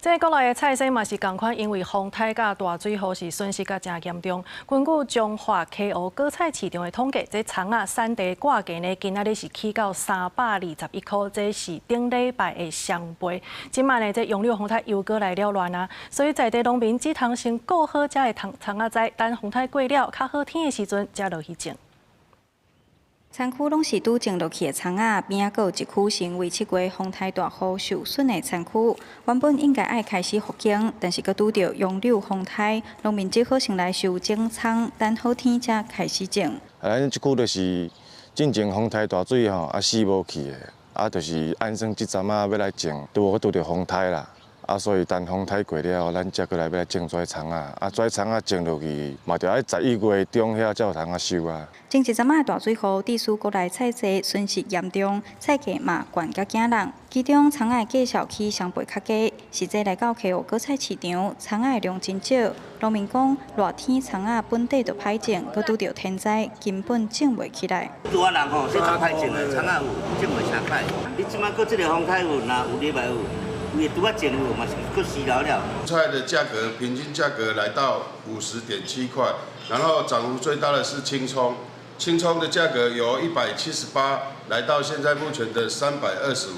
这国内的菜色嘛是同款，因为风台甲大水雨是损失甲真严重。根据中华溪湖果菜市场的统计，这葱啊产地挂价呢，今仔日是起到321块，这是顶礼拜的双倍。今晚呢，这用了风台又过来了乱啊，所以在地农民只通先顾好遮的葱仔栽，等风台过了，较好天的时阵才落去种。 田区拢是拄种落去的葱仔，边仔有一区是因为7月风台大雨受损的田区，原本应该爱开始复耕，但是佮拄到杨柳风台，农民只好先来收种葱，等好天才开始种。咱即区就是进前风台大水吼，死无去的，就是按算即阵要来种，拄到风台啦。 所以等风台过了，咱才过来要来种跩葱啊！跩葱啊种落去，嘛着爱11月中遐才有通啊收啊。前一阵大水雨，地区国内菜价损失严重，菜价嘛悬甲惊人。其中葱仔价小起双倍较低，实际来到溪湖果菜市场，葱仔量真少。农民讲，热天葱仔本地就歹种，佮拄到天灾，根本种袂起来。拄啊人吼，说较歹种的，葱仔有种袂啥快。你即摆搁即个风台有，若有礼拜有。 也拄啊种有嘛是搁死了了。菜的价格平均价格来到50.7块，然后涨幅最大的是青葱，青葱的价格由178来到现在目前的325。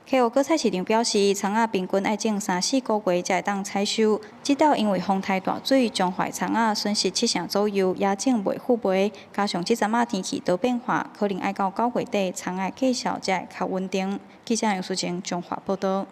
溪湖果菜市场表示，葱仔平均爱种3、4个月才会当采收，直到因为风台大水，将坏葱仔损失7成左右，也种袂复卖。加上即阵天气多变化，可能爱到9月底，葱仔价销才会较稳定。记者杨淑晴综合报道。